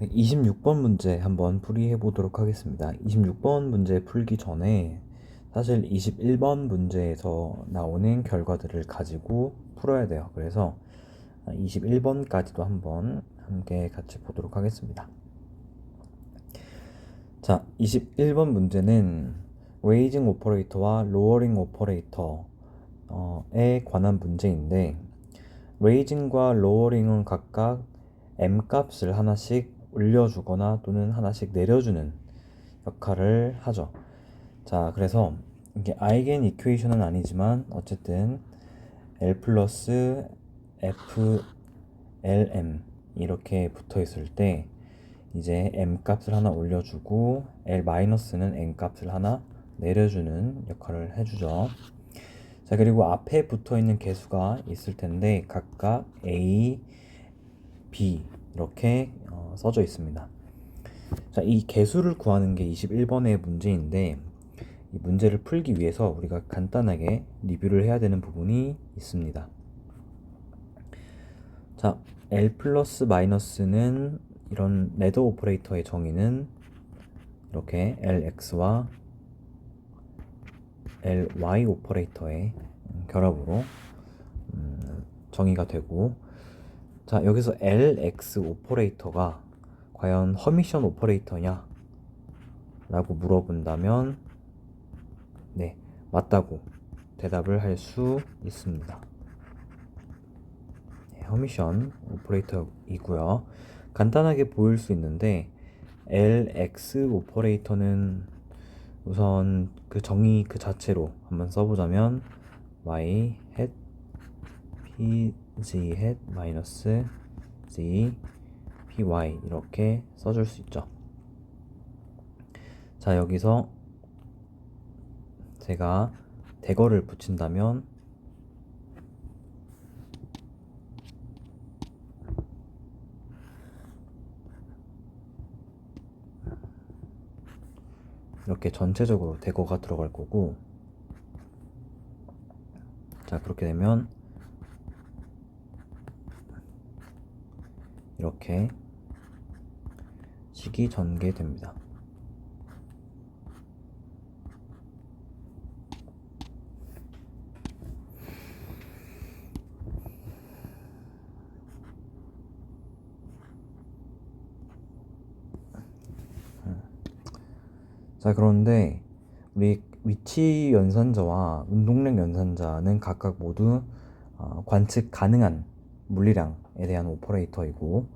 26번 문제 한번 풀이해 보도록 하겠습니다. 26번 문제 풀기 전에 사실 21번 문제에서 나오는 결과들을 가지고 풀어야 돼요. 그래서 21번까지도 한번 함께 같이 보도록 하겠습니다. 자, 21번 문제는 레이징 오퍼레이터와 로어링 오퍼레이터에 관한 문제인데, 레이징과 로어링은 각각 m 값을 하나씩 올려주거나 또는 하나씩 내려주는 역할을 하죠. 자, 그래서 이게 아이겐 이퀘이션은 아니지만 어쨌든 L 플러스 FLM 이렇게 붙어 있을 때 이제 m 값을 하나 올려주고 L 마이너스는 n 값을 하나 내려주는 역할을 해주죠. 자, 그리고 앞에 붙어 있는 개수가 있을 텐데 각각 A, B 이렇게 써져 있습니다. 자, 이 개수를 구하는 게 21번의 문제인데, 이 문제를 풀기 위해서 우리가 간단하게 리뷰를 해야 되는 부분이 있습니다. 자, L 플러스 마이너스는 이런 레더 오퍼레이터의 정의는 이렇게 LX와 LY 오퍼레이터의 결합으로 정의가 되고, 자, 여기서 LX 오퍼레이터가 과연 허미션 오퍼레이터냐 라고 물어본다면 네, 맞다고 대답을 할 수 있습니다. 네, 허미션 오퍼레이터이고요. 간단하게 보일 수 있는데 LX 오퍼레이터는 우선 그 정의 그 자체로 한번 써보자면 y hat pg hat 마이너스 z py 이렇게 써줄 수 있죠. 자, 여기서 제가 대거를 붙인다면 이렇게 전체적으로 대거가 들어갈 거고, 자, 그렇게 되면 이렇게 식이 전개됩니다. 자, 그런데 우리 위치 연산자와 운동량 연산자는 각각 모두 관측 가능한 물리량에 대한 오퍼레이터이고,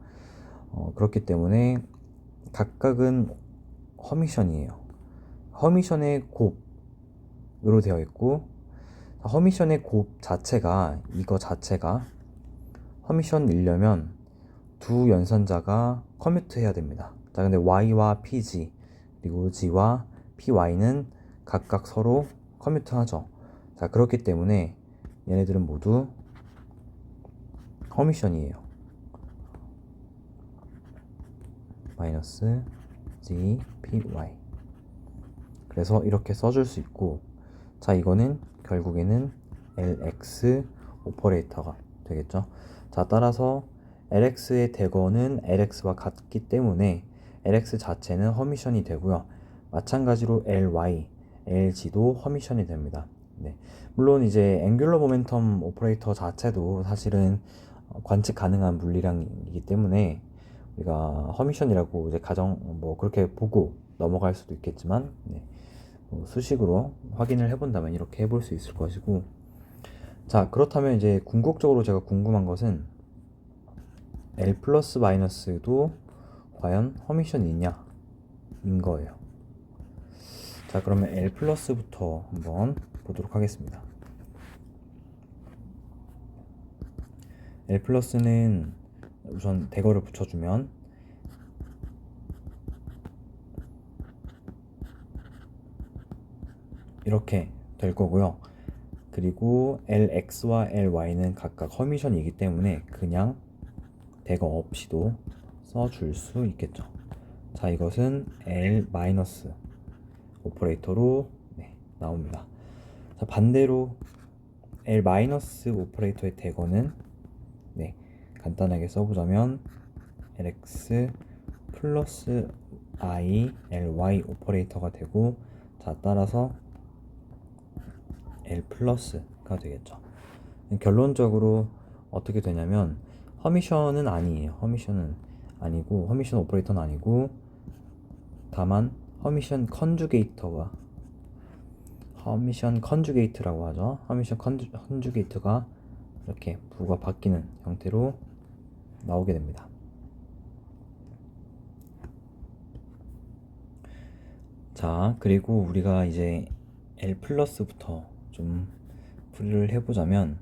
그렇기 때문에 각각은 허미션이에요. 허미션의 곱으로 되어 있고, 허미션의 곱 자체가 이거 자체가 허미션이려면 두 연산자가 커뮤트 해야 됩니다. 자, 근데 y와 pg 그리고 g와 py는 각각 서로 커뮤트 하죠. 자, 그렇기 때문에 얘네들은 모두 허미션이에요. 마이너스 g py. 그래서 이렇게 써줄 수 있고, 자, 이거는 결국에는 lx 오퍼레이터가 되겠죠. 자, 따라서 lx의 대거는 lx와 같기 때문에 lx 자체는 허미션이 되고요. 마찬가지로 ly, lg도 허미션이 됩니다. 네. 물론 이제 앵귤러 모멘텀 오퍼레이터 자체도 사실은 관측 가능한 물리량이기 때문에 우리가 허미션이라고 이제 뭐 그렇게 보고 넘어갈 수도 있겠지만, 네. 수식으로 확인을 해본다면 이렇게 해볼 수 있을 것이고, 자, 그렇다면 이제 궁극적으로 제가 궁금한 것은 L 플러스 마이너스도 과연 허미션이 있냐 인 거예요. 자, 그러면 L 플러스부터 한번 보도록 하겠습니다. L 플러스는 우선 대거를 붙여주면 이렇게 될 거고요. 그리고 LX와 LY는 각각 허미션이기 때문에 그냥 대거 없이도 써줄 수 있겠죠. 자, 이것은 L 마이너스 오퍼레이터로 나옵니다. 자, 반대로 L 마이너스 오퍼레이터의 대거는 간단하게 써보자면 LX 플러스 I ly 오퍼레이터가 되고, 자 따라서 L 플러스가 되겠죠. 결론적으로 어떻게 되냐면 허미션은 아니에요. 허미션은 아니고, 허미션 오퍼레이터는 아니고, 다만 허미션 컨주게이트라고 하죠. 허미션 컨주게이트가 이렇게 부가 바뀌는 형태로 나오게 됩니다. 자, 그리고 우리가 이제 L 플러스부터 좀 풀이를 해보자면,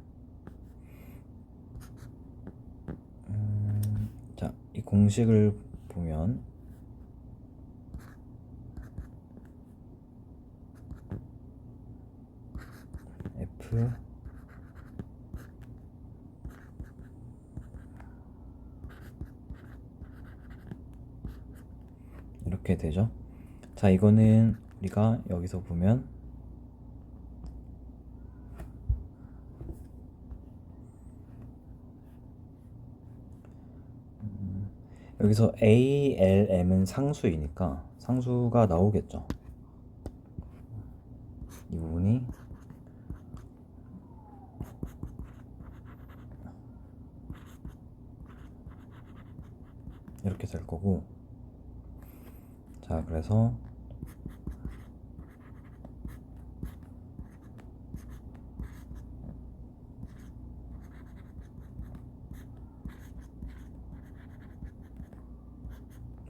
자, 이 공식을 보면 F 이렇게 되죠. 자, 이거는 우리가 여기서 보면 여기서 ALM은 상수이니까 상수가 나오겠죠. 이 부분이 이렇게 될 거고, 자, 그래서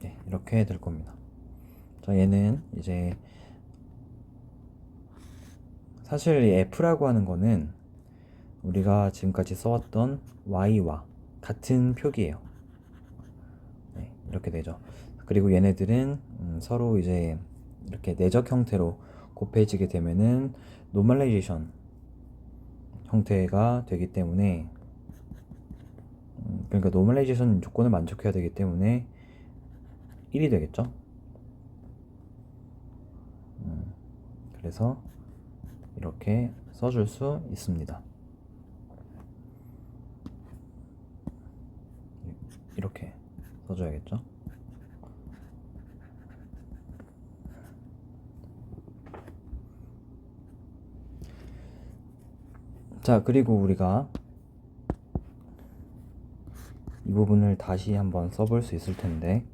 네, 이렇게 될 겁니다. 자, 얘는 이제 사실 이 F라고 하는 거는 우리가 지금까지 써왔던 Y와 같은 표기예요. 네, 이렇게 되죠. 그리고 얘네들은 서로 이제 이렇게 내적 형태로 곱해지게 되면은 노멀라이제이션 형태가 되기 때문에, 그러니까 노멀라이제이션 조건을 만족해야 되기 때문에 1이 되겠죠. 그래서 이렇게 써줄 수 있습니다. 이렇게 써줘야겠죠. 자, 그리고 우리가 이 부분을 다시 한번 써볼 수 있을 텐데,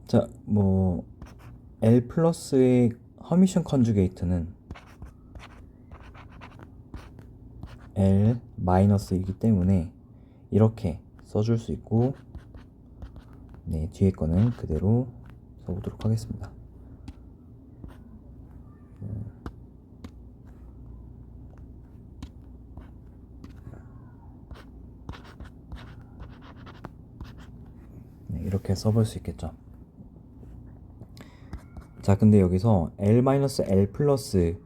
자, 뭐 L 플러스의 허미션 컨주게이트는 L 마이너스이기 때문에 이렇게 써줄 수 있고, 네, 뒤에 거는 그대로 써보도록 하겠습니다. 네, 이렇게 써볼 수 있겠죠. 자, 근데 여기서 L-L 플러스의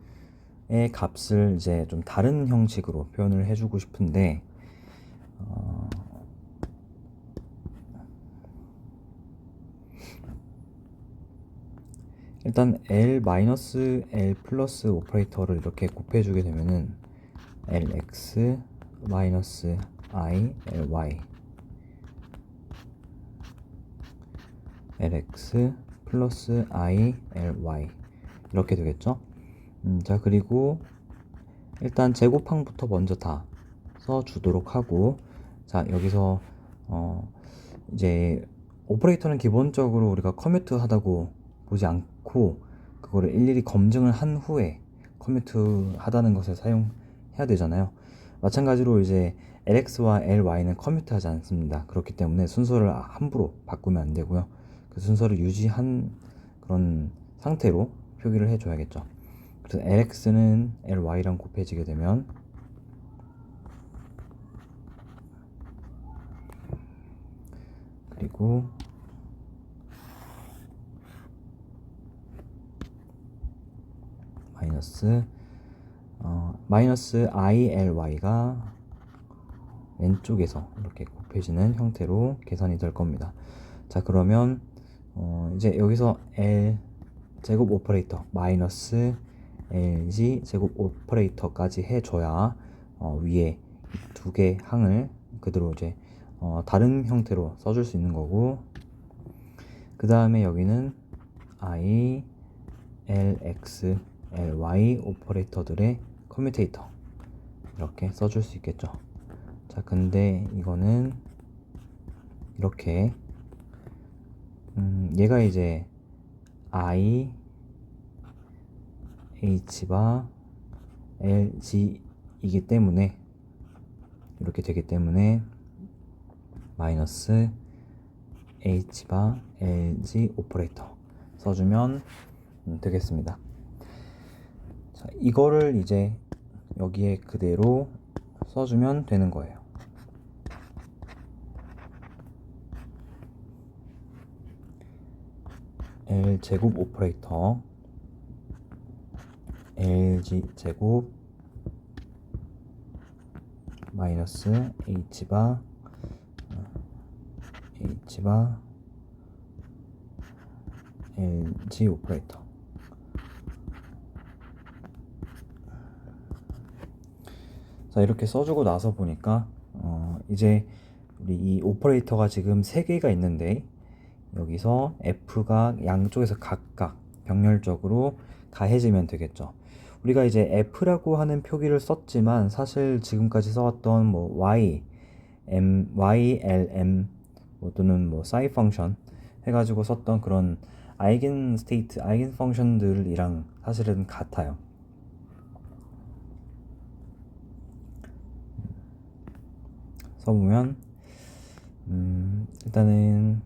값을 이제 좀 다른 형식으로 표현을 해주고 싶은데, 일단 L-L 플러스 오퍼레이터를 이렇게 곱해주게 되면은 LX 마이너스 I LY LX 플러스 I LY 이렇게 되겠죠. 자, 그리고 일단 제곱항부터 먼저 다 써주도록 하고, 자, 여기서 이제 오퍼레이터는 기본적으로 우리가 커뮤트 하다고 보지 않고 그거를 일일이 검증을 한 후에 커뮤트 하다는 것을 사용해야 되잖아요. 마찬가지로 이제 LX와 LY는 커뮤트 하지 않습니다. 그렇기 때문에 순서를 함부로 바꾸면 안 되고요. 그 순서를 유지한 그런 상태로 표기를 해줘야겠죠. 그래서 LX는 LY랑 곱해지게 되면 그리고 마이너스 ILY가 왼쪽에서 이렇게 곱해지는 형태로 계산이 될 겁니다. 자, 그러면 이제 여기서 제곱 오퍼레이터 마이너스 LG 제곱 오퍼레이터까지 해줘야 위에 두 개 항을 그대로 이제 다른 형태로 써줄 수 있는 거고, 그 다음에 여기는 I, LX, LY 오퍼레이터들의 커뮤테이터 이렇게 써줄 수 있겠죠. 자, 근데 이거는 이렇게 얘가 이제 I, H바, LG이기 때문에 이렇게 되기 때문에 마이너스 H바, LG 오퍼레이터 써주면 되겠습니다. 자, 이거를 이제 여기에 그대로 써주면 되는 거예요. L 제곱 오퍼레이터 LG 제곱 마이너스 H바 LG 오퍼레이터. 자, 이렇게 써주고 나서 보니까 이제 우리 이 오퍼레이터가 지금 3개가 있는데 여기서 F가 양쪽에서 각각 병렬적으로 가해지면 되겠죠. 우리가 이제 F라고 하는 표기를 썼지만 사실 지금까지 써왔던 뭐 Y, M, Y, L, M 또는 뭐 사이 펑션 해가지고 썼던 그런 아이겐 스테이트, 아이겐 펑션들이랑 사실은 같아요. 써보면 일단은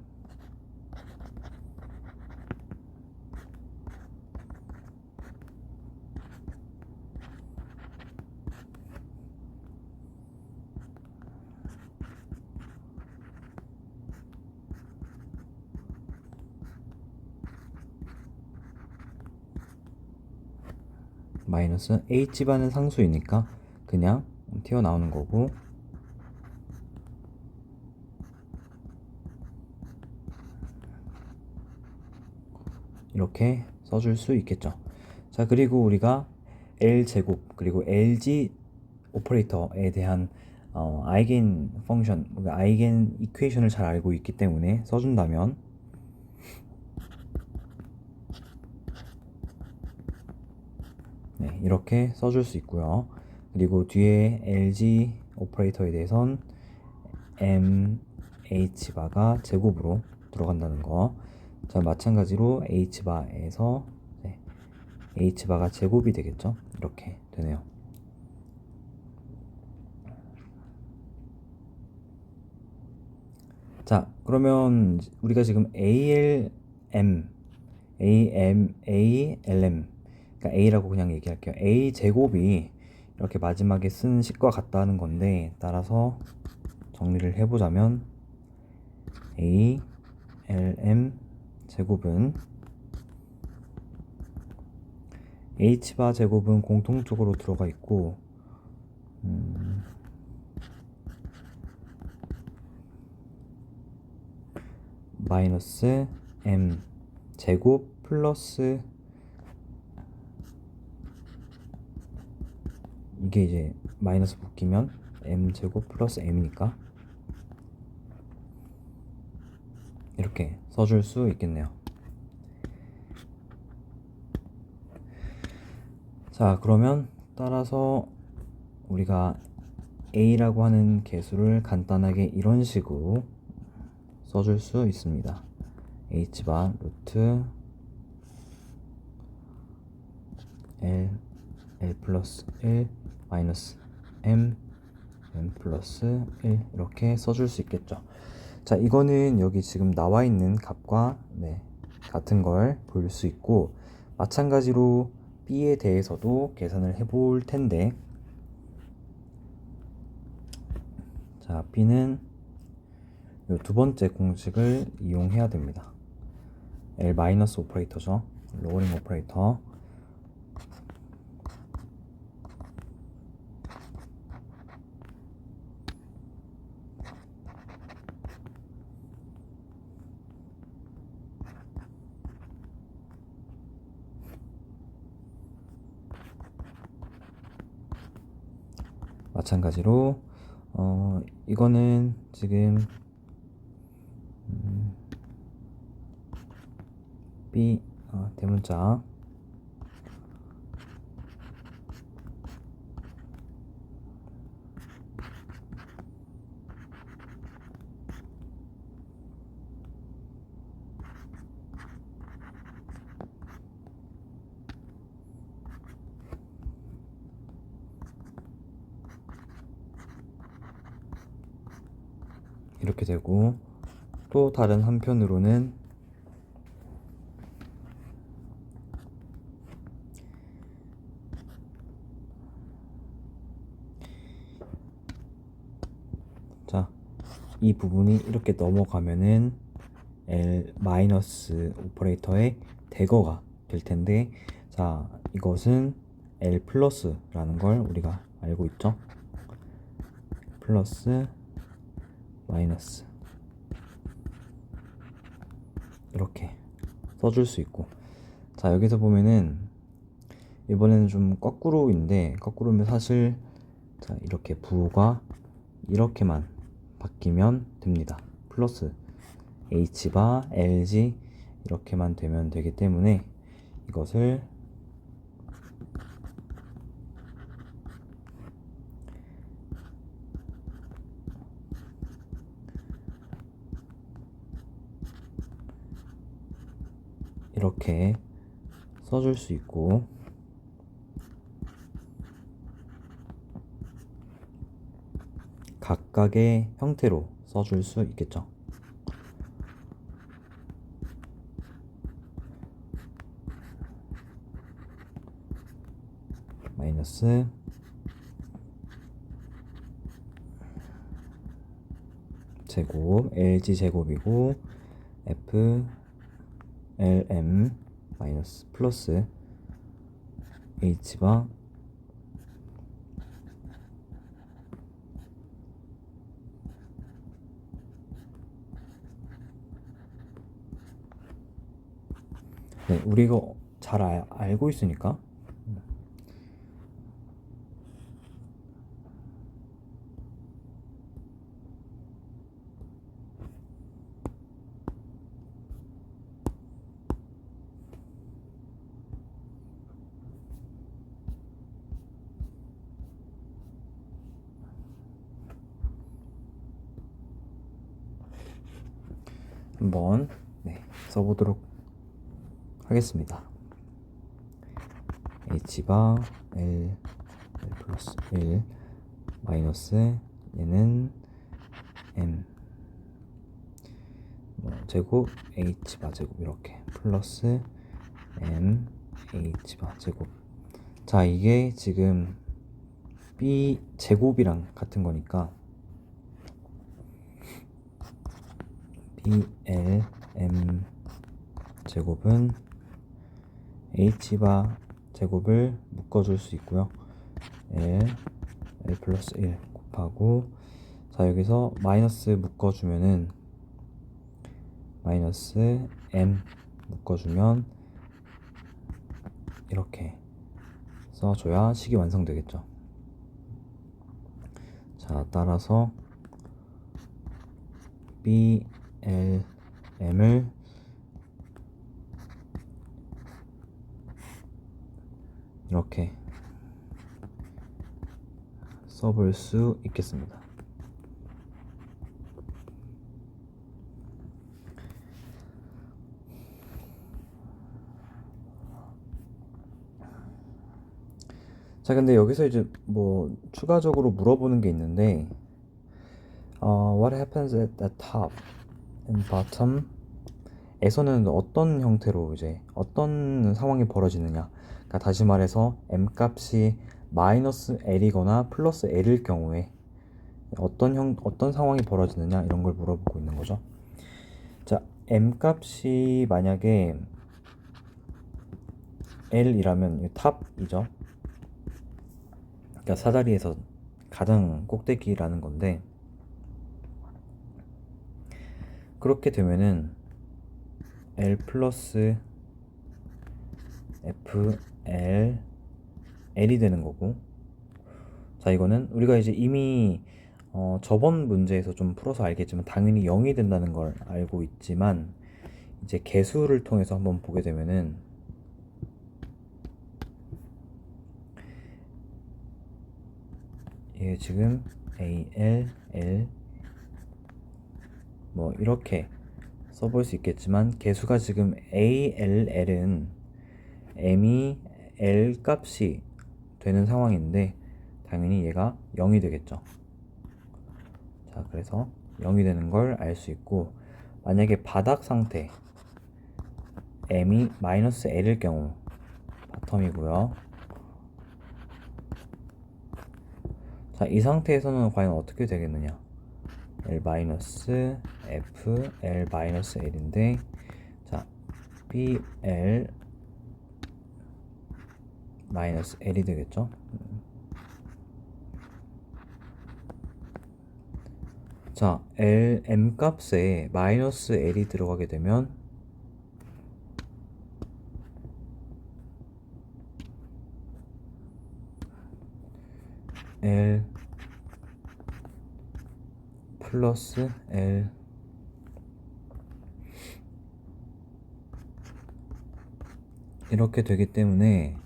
마이너스 H바는 상수이니까 그냥 튀어나오는 거고, 이렇게 써줄 수 있겠죠. 자, 그리고 우리가 L제곱 그리고 LG 오퍼레이터에 대한 아이겐 펑션, 아이겐 이퀘이션을 잘 알고 있기 때문에 써준다면 네, 이렇게 써줄 수 있고요. 그리고 뒤에 LG 오퍼레이터에 대해선 H바가 제곱으로 들어간다는 거. 자, 마찬가지로 H바에서 H바가 제곱이 되겠죠. 이렇게 되네요. 자, 그러면 우리가 지금 ALM, ALM, 그러니까 A라고 그냥 얘기할게요. A 제곱이 이렇게 마지막에 쓴 식과 같다는 건데, 따라서 정리를 해보자면 ALM 제곱은 H바 제곱은 공통적으로 들어가 있고 마이너스 M 제곱 플러스 이게 이제 마이너스 붙이면 M 제곱 플러스 M이니까 이렇게 써줄 수 있겠네요. 자, 그러면 따라서 우리가 A라고 하는 개수를 간단하게 이런 식으로 써줄 수 있습니다. H바 루트 L 플러스 1 마이너스 M 플러스 1 이렇게 써줄 수 있겠죠. 자, 이거는 여기 지금 나와 있는 값과 같은 걸 볼 수 있고, 마찬가지로 B에 대해서도 계산을 해볼 텐데, 자, B는 이 두 번째 공식을 이용해야 됩니다. L 마이너스 오퍼레이터죠. 로어링 오퍼레이터. 마찬가지로 이거는 지금 B 대문자 이렇게 되고, 또 다른 한편으로는 자, 이 부분이 이렇게 넘어가면은 L 마이너스 오퍼레이터의 대거가 될 텐데, 자, 이것은 L 플러스라는 걸 우리가 알고 있죠. 플러스 마이너스 이렇게 써줄 수 있고, 자, 여기서 보면은 이번에는 좀 거꾸로인데, 거꾸로면 사실 자, 이렇게 부호가 이렇게만 바뀌면 됩니다. 플러스 H바 LG 이렇게만 되면 되기 때문에 이것을 이렇게 써줄 수 있고, 각각의 형태로 써줄 수 있겠죠. 마이너스 제곱 LG 제곱이고 F LM 마이너스 플러스 H바 네, 우리 이거 잘 알고 있으니까 한번 써보도록 하겠습니다. H바 L 플러스 1 마이너스 얘는 M 제곱 H바 제곱 이렇게 플러스 M H바 제곱. 자, 이게 지금 B 제곱이랑 같은 거니까 BLM 제곱은 H바 제곱을 묶어줄 수 있고요. L 플러스 1 곱하고, 자, 여기서 마이너스 묶어주면은 마이너스 M 묶어주면 이렇게 써줘야 식이 완성되겠죠. 자, 따라서 BLM을 이렇게 써볼 수 있겠습니다. 자, 근데 여기서 이제 뭐 추가적으로 물어보는 게 있는데, what happens at the top and bottom 에서는 어떤 형태로 이제 어떤 상황이 벌어지느냐. 그러니까 다시 말해서 m 값이 마이너스 l이거나 플러스 l일 경우에 어떤 상황이 벌어지느냐, 이런 걸 물어보고 있는 거죠. 자, m 값이 만약에 l이라면 탑이죠. 그러니까 사다리에서 가장 꼭대기라는 건데, 그렇게 되면은 L 플러스 F L L이 되는 거고, 자, 이거는 우리가 이제 이미 저번 문제에서 좀 풀어서 알겠지만 당연히 0이 된다는 걸 알고 있지만 이제 개수를 통해서 한번 보게 되면은 이게 지금 A, L 뭐 이렇게 써볼 수 있겠지만 개수가 지금 A, L은 M이 L 값이 되는 상황인데 당연히 얘가 0이 되겠죠. 자, 그래서 0이 되는 걸 알 수 있고 만약에 바닥 상태 M이 마이너스 L일 경우 바텀이고요. 자, 이 상태에서는 과연 어떻게 되겠느냐? L 마이너스 F L 마이너스 L인데 자, BL 마이너스 L이 되겠죠? 자, M 값에 마이너스 L이 들어가게 되면 L 플러스 L 이렇게 되기 때문에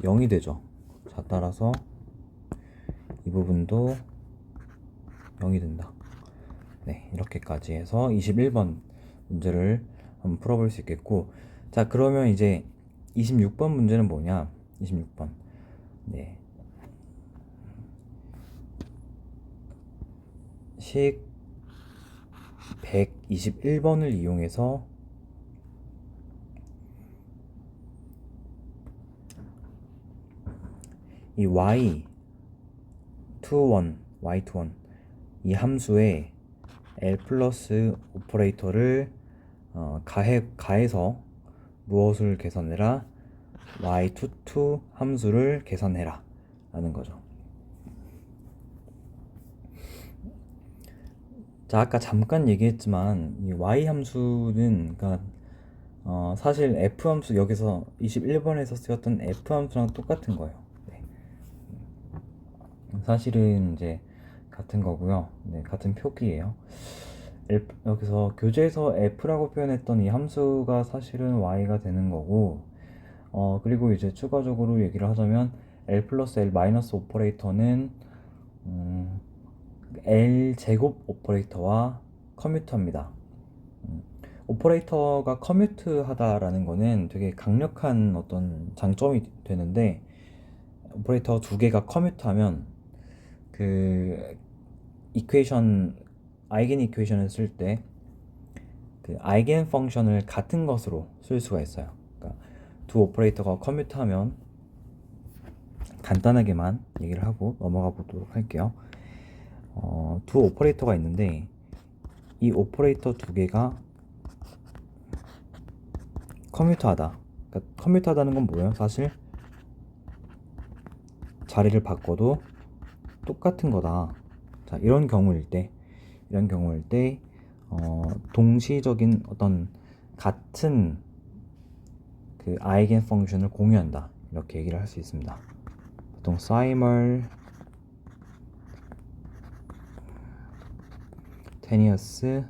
0이 되죠. 자, 따라서 이 부분도 0이 된다. 네, 이렇게까지 해서 21번 문제를 한번 풀어볼 수 있겠고, 자, 그러면 이제 26번 문제는 뭐냐? 26번. 네. 식 121번을 이용해서 이 y21 이 함수에 L 플러스 오퍼레이터를 가해서 무엇을 계산해라? y22 함수를 계산해라 라는 거죠. 자, 아까 잠깐 얘기했지만 이 y 함수는 그러니까 사실 f 함수 여기서 21번에서 쓰였던 f 함수랑 똑같은 거예요. 네. 사실은 이제 같은 거고요. 네, 같은 표기예요. 여기서 교재에서 f라고 표현했던 이 함수가 사실은 y가 되는 거고, 그리고 이제 추가적으로 얘기를 하자면 l 플러스 l 마이너스 오퍼레이터는 L 제곱 오퍼레이터와 커뮤터입니다. 오퍼레이터가 커뮤트 하다라는 거는 되게 강력한 어떤 장점이 되는데, 오퍼레이터 두 개가 커뮤트 하면 그 이퀘이션, 아이겐 이퀘이션을 쓸 때 그 아이겐 펑션을 같은 것으로 쓸 수가 있어요. 그러니까 두 오퍼레이터가 커뮤트 하면 간단하게만 얘기를 하고 넘어가 보도록 할게요. 두 오퍼레이터가 있는데 이 오퍼레이터 두 개가 커뮤트하다. 그러니까 커뮤트하다는 건 뭐예요? 사실 자리를 바꿔도 똑같은 거다. 자, 이런 경우일 때 동시적인 어떤 같은 그 아이겐 펑션을 공유한다. 이렇게 얘기를 할 수 있습니다. 보통 simultaneous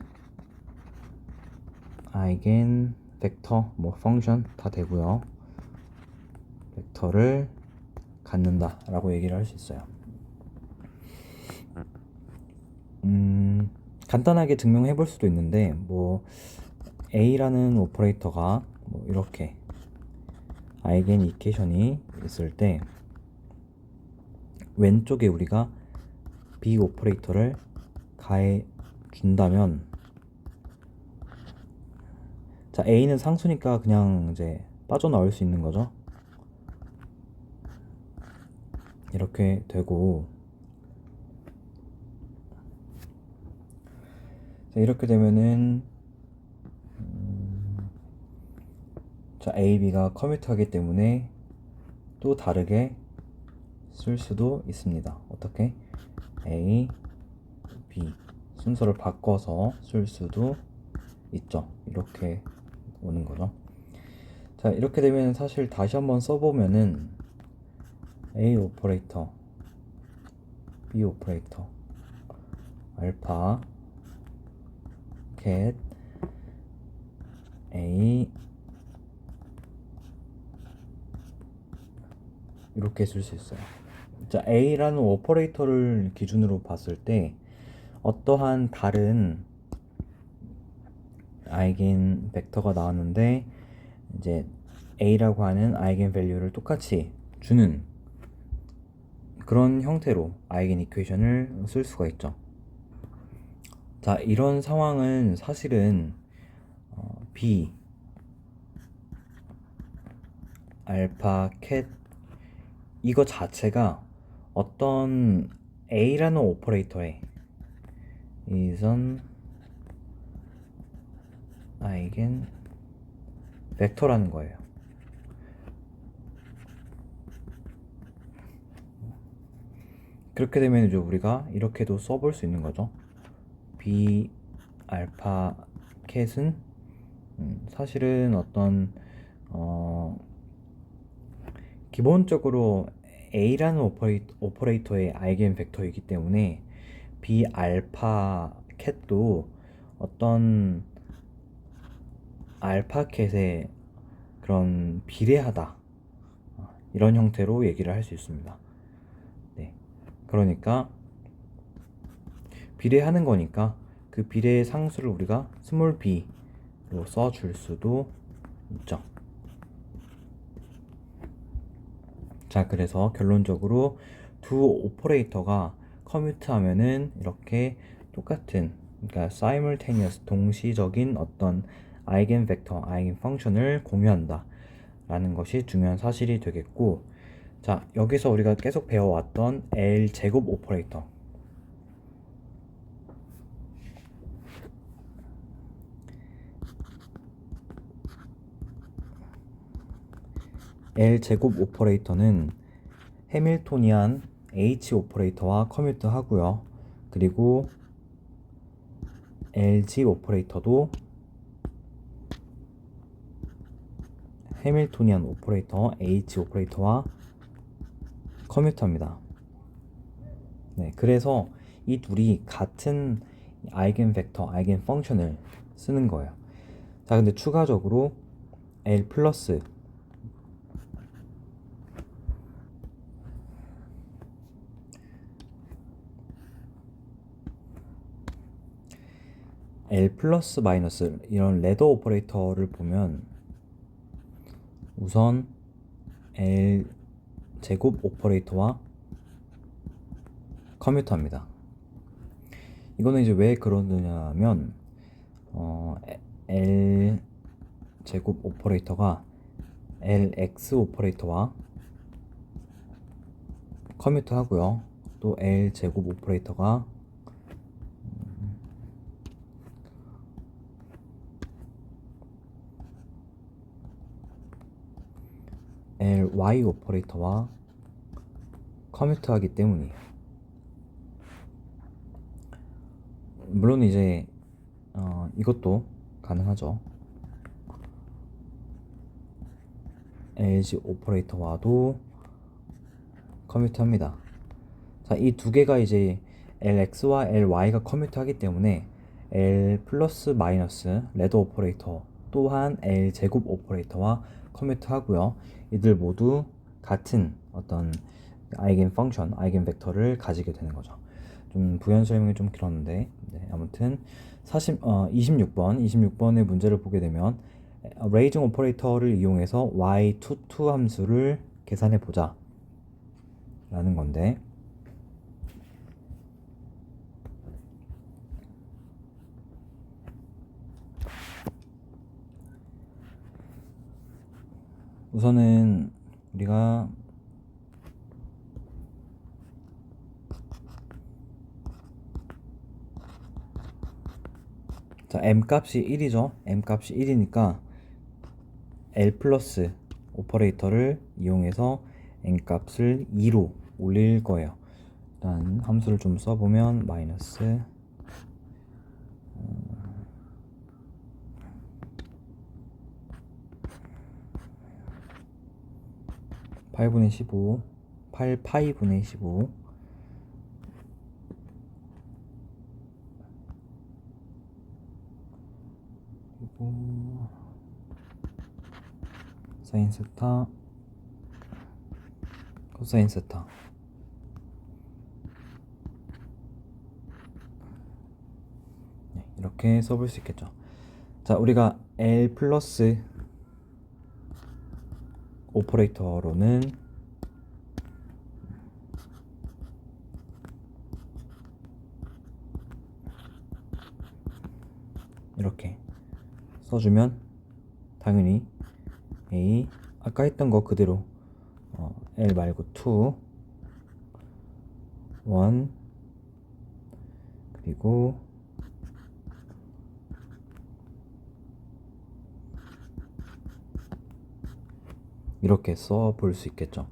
아이겐 벡터 뭐 펑션 다 되고요. 벡터를 갖는다 라고 얘기를 할 수 있어요. 간단하게 증명해 볼 수도 있는데 뭐 A라는 오퍼레이터가 뭐 이렇게 아이겐 이퀘이션이 있을 때 왼쪽에 우리가 B 오퍼레이터를 가해 준다면, 자, A는 상수니까 그냥 이제 빠져나올 수 있는 거죠. 이렇게 되고, 자, 이렇게 되면은 자, A, B가 커뮤트하기 때문에 또 다르게 쓸 수도 있습니다. 어떻게? A, B 순서를 바꿔서 쓸 수도 있죠. 이렇게 오는 거죠. 자, 이렇게 되면 사실 다시 한번 써보면은 A 오퍼레이터 B 오퍼레이터 알파 cat A 이렇게 쓸 수 있어요. 자, A라는 오퍼레이터를 기준으로 봤을 때 어떠한 다른 아이겐 벡터가 나왔는데 이제 A라고 하는 아이겐 밸류를 똑같이 주는 그런 형태로 아이겐 이퀘이션을 쓸 수가 있죠. 자, 이런 상황은 사실은 B 알파 캣 이거 자체가 어떤 A라는 오퍼레이터에 이선 아이겐 벡터라는 거예요. 그렇게 되면 이제 우리가 이렇게도 써볼 수 있는 거죠. B 알파 캣은 사실은 어떤 기본적으로 A라는 오퍼레이터의 아이겐 벡터이기 때문에 B 알파 캣도 어떤 알파 캣의 그런 비례하다 이런 형태로 얘기를 할 수 있습니다. 네, 그러니까 비례하는 거니까 그 비례의 상수를 우리가 스몰 b로 써줄 수도 있죠. 자, 그래서 결론적으로 두 오퍼레이터가 커뮤트 하면은 이렇게 똑같은, 그러니까 simultaneous 동시적인 어떤 아이겐 벡터, 아이겐 펑션을 공유한다 라는 것이 중요한 사실이 되겠고, 자, 여기서 우리가 계속 배워왔던 L 제곱 오퍼레이터, L 제곱 오퍼레이터는 해밀토니안 H 오퍼레이터와 커뮤트 하고요. 그리고 LG 오퍼레이터도 해밀토니안 오퍼레이터 H 오퍼레이터와 커뮤트합니다. 네, 그래서 이 둘이 같은 아이겐 벡터, 아이겐 펑션을 쓰는 거예요. 자, 근데 추가적으로 L 플러스 L 플러스 마이너스 이런 레더 오퍼레이터를 보면 우선 L 제곱 오퍼레이터와 커뮤트합니다. 이거는 이제 왜 그러느냐면 L 제곱 오퍼레이터가 LX 오퍼레이터와 커뮤트 하고요. 또 L 제곱 오퍼레이터가 ly 오퍼레이터와 커뮤트 하기 때문이에요. 물론 이제 이것도 가능하죠. LG 오퍼레이터와도 커뮤트 합니다. 자, 이 두 개가 이제 LX와 LY가 커뮤트 하기 때문에 L 플러스 마이너스 레더 오퍼레이터 또한 L 제곱 오퍼레이터와 커뮤트 하고요. 이들 모두 같은 어떤 아이겐 펑션, 아이겐 벡터를 가지게 되는 거죠. 좀 부연 설명이 좀 길었는데, 네, 아무튼 26번의 문제를 보게 되면 레이징 오퍼레이터를 이용해서 y22 함수를 계산해 보자 라는 건데, 우선은 우리가 자, m 값이 1이죠. m 값이 1이니까 L 플러스 오퍼레이터를 이용해서 n 값을 2로 올릴 거예요. 일단 함수를 좀 써보면 마이너스 8분의 15 8파이분의 15 사인 세타, 코사인 세타. 네, 이렇게 써볼 수 있겠죠. 자, 우리가 L 플러스 오퍼레이터로는 이렇게 써주면 당연히 A 아까 했던 거 그대로 L 말고 2 1 그리고 이렇게 써 볼 수 있겠죠.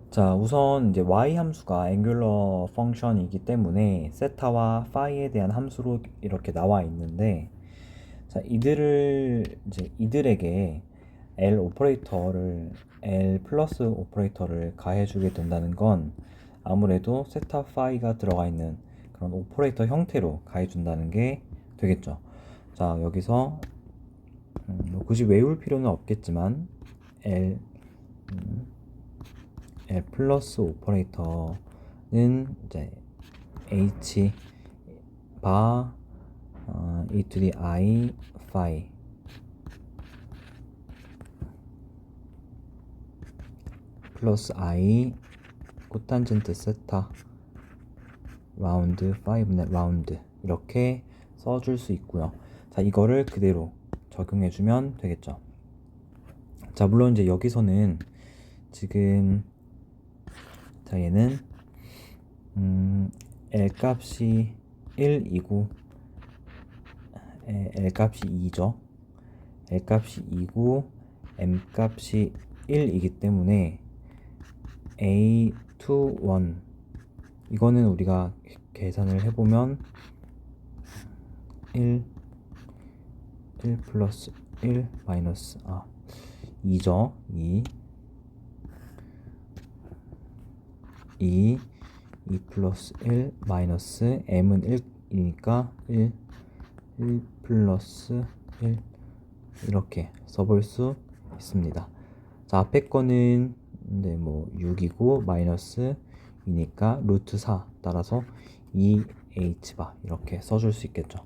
자, 우선 이제 y 함수가 앵귤러 펑션이기 때문에 세타와 파이에 대한 함수로 이렇게 나와 있는데, 자, 이들에게 L 플러스 오퍼레이터를 가해주게 된다는 건 아무래도 세타 파이가 들어가 있는 그런 오퍼레이터 형태로 가해준다는 게 되겠죠. 자, 여기서 굳이 외울 필요는 없겠지만 L 플러스 오퍼레이터는 이제 H 바 e to the I phi 플러스 I 코탄젠트 세타 라운드 5넷 라운드 이렇게 써줄 수 있고요. 자, 이거를 그대로 적용해주면 되겠죠. 자, 물론 이제 여기서는 지금 자, 얘는 L 값이 1이고 L 값이 2죠. L 값이 2고 M 값이 1이기 때문에 A to 1 이거는 우리가 계산을 해보면 1 플러스 1 마이너스 2죠. 2 플러스 1 마이너스 m은 1이니까 1 플러스 1 이렇게 써볼 수 있습니다. 자, 앞에 거는 뭐 6이고 마이너스 2니까 루트 4 따라서 2h바 이렇게 써줄 수 있겠죠.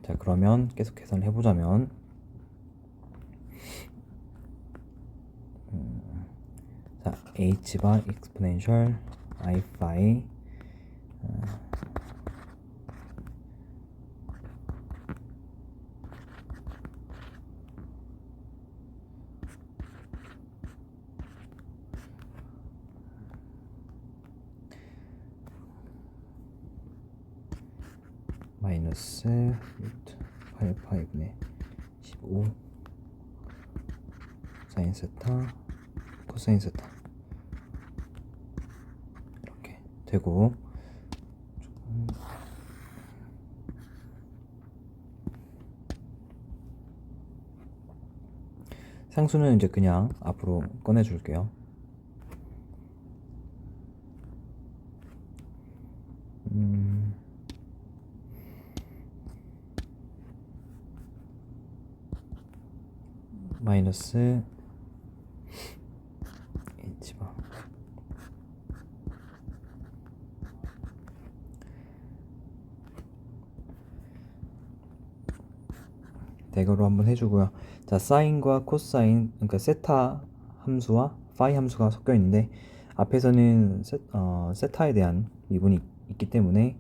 자, 그러면 계속 계산을 해보자면 자, h바 exponential I phi 마이너스 루트 8파이분의 15 사인 세타 코사인 세타 이렇게 되고, 상수는 이제 그냥 앞으로 꺼내 줄게요. 마이너스 h바 대괄호 한번 해주고요. 자, 사인과 코사인, 그러니까 세타 함수와 파이 함수가 섞여 있는데 앞에서는 세타에 대한 미분이 있기 때문에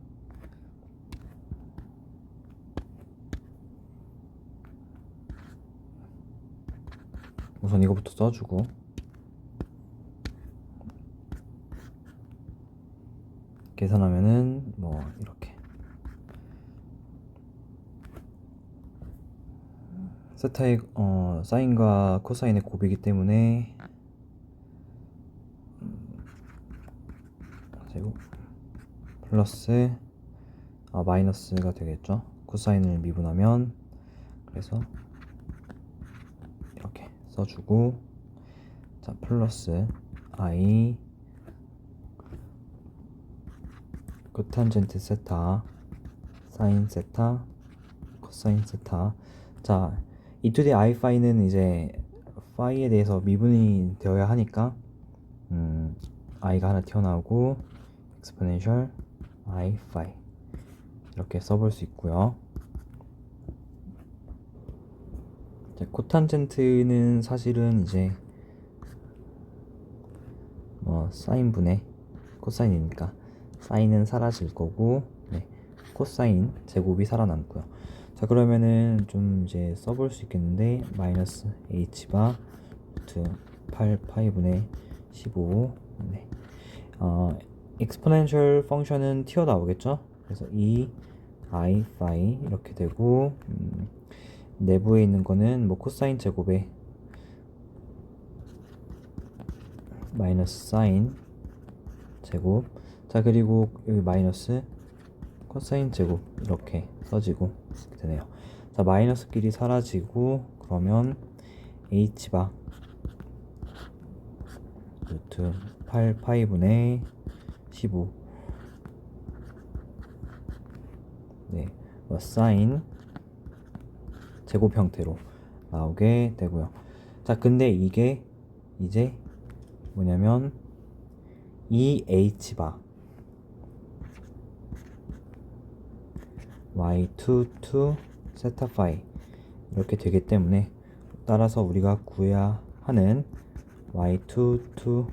우선 이거부터 써주고, 계산하면은 뭐 이렇게 세타의 사인과 코사인의 곱이기 때문에 제곱 플러스 마이너스가 되겠죠. 코사인을 미분하면, 그래서 이렇게 써주고, 자, 플러스 I 코탄젠트 세타 사인 세타 코사인 세타. 자, e to the i phi는 이제 phi에 대해서 미분이 되어야 하니까 i가 하나 튀어나오고 exponential i phi 이렇게 써볼 수 있고요. 코탄젠트는 사실은 이제 사인분의 코사인이니까 사인은 사라질 거고, 네, 코사인 제곱이 살아남고요. 자, 그러면은 좀 이제 써볼 수 있겠는데 마이너스 h바 루트 8파이분의 15. 네. exponential 펑션은 튀어나오겠죠. 그래서 이 i phi 이렇게 되고, 내부에 있는 거는 뭐 코사인 제곱에 마이너스 사인 제곱, 자 그리고 여기 마이너스 코사인 제곱 이렇게 써지고 되네요. 자, 마이너스끼리 사라지고, 그러면 h바 루트 8파이분의 15, 네, 사인 제곱 형태로 나오게 되고요. 자, 근데 이게 이제 뭐냐면 이 h바 y2 to 세타 파이 이렇게 되기 때문에, 따라서 우리가 구해야 하는 y2 to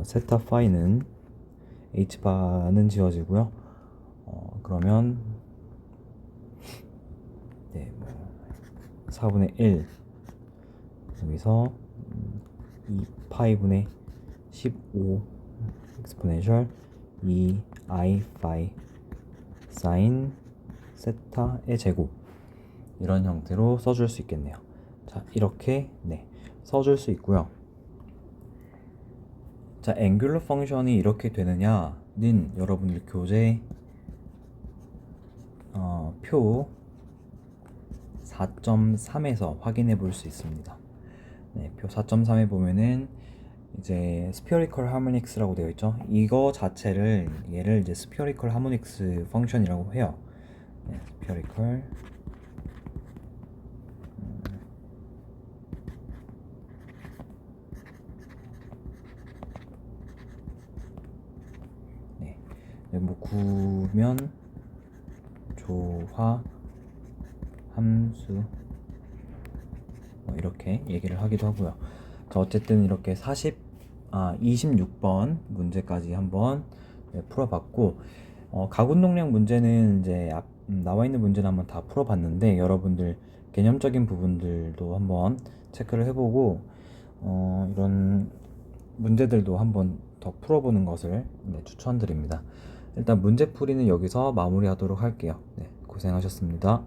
세타 파이는 h바는 지워지고요. 그러면 네, 4분의 1 여기서 2파이분의 15 exponential 2i phi 사인 세타의 제곱, 이런 형태로 써줄 수 있겠네요. 자, 이렇게 네, 써줄 수 있고요. 자, 앵귤러 펑션이 이렇게 되느냐는 여러분들 교재 표 4.3에서 확인해 볼 수 있습니다. 네, 표 4.3에 보면은 이제 spherical harmonics라고 되어 있죠. 이거 자체를 얘를 이제 spherical harmonics 펑션이라고 해요. 네, spherical 네, 뭐 구면 조화 함수 이렇게 얘기를 하기도 하고요. 자, 어쨌든 이렇게 26번 문제까지 한번 풀어봤고, 가군동량 문제는 이제 나와 있는 문제는 한번 다 풀어봤는데, 여러분들 개념적인 부분들도 한번 체크를 해보고 이런 문제들도 한번 더 풀어보는 것을 추천드립니다. 일단 문제풀이는 여기서 마무리하도록 할게요. 네, 고생하셨습니다.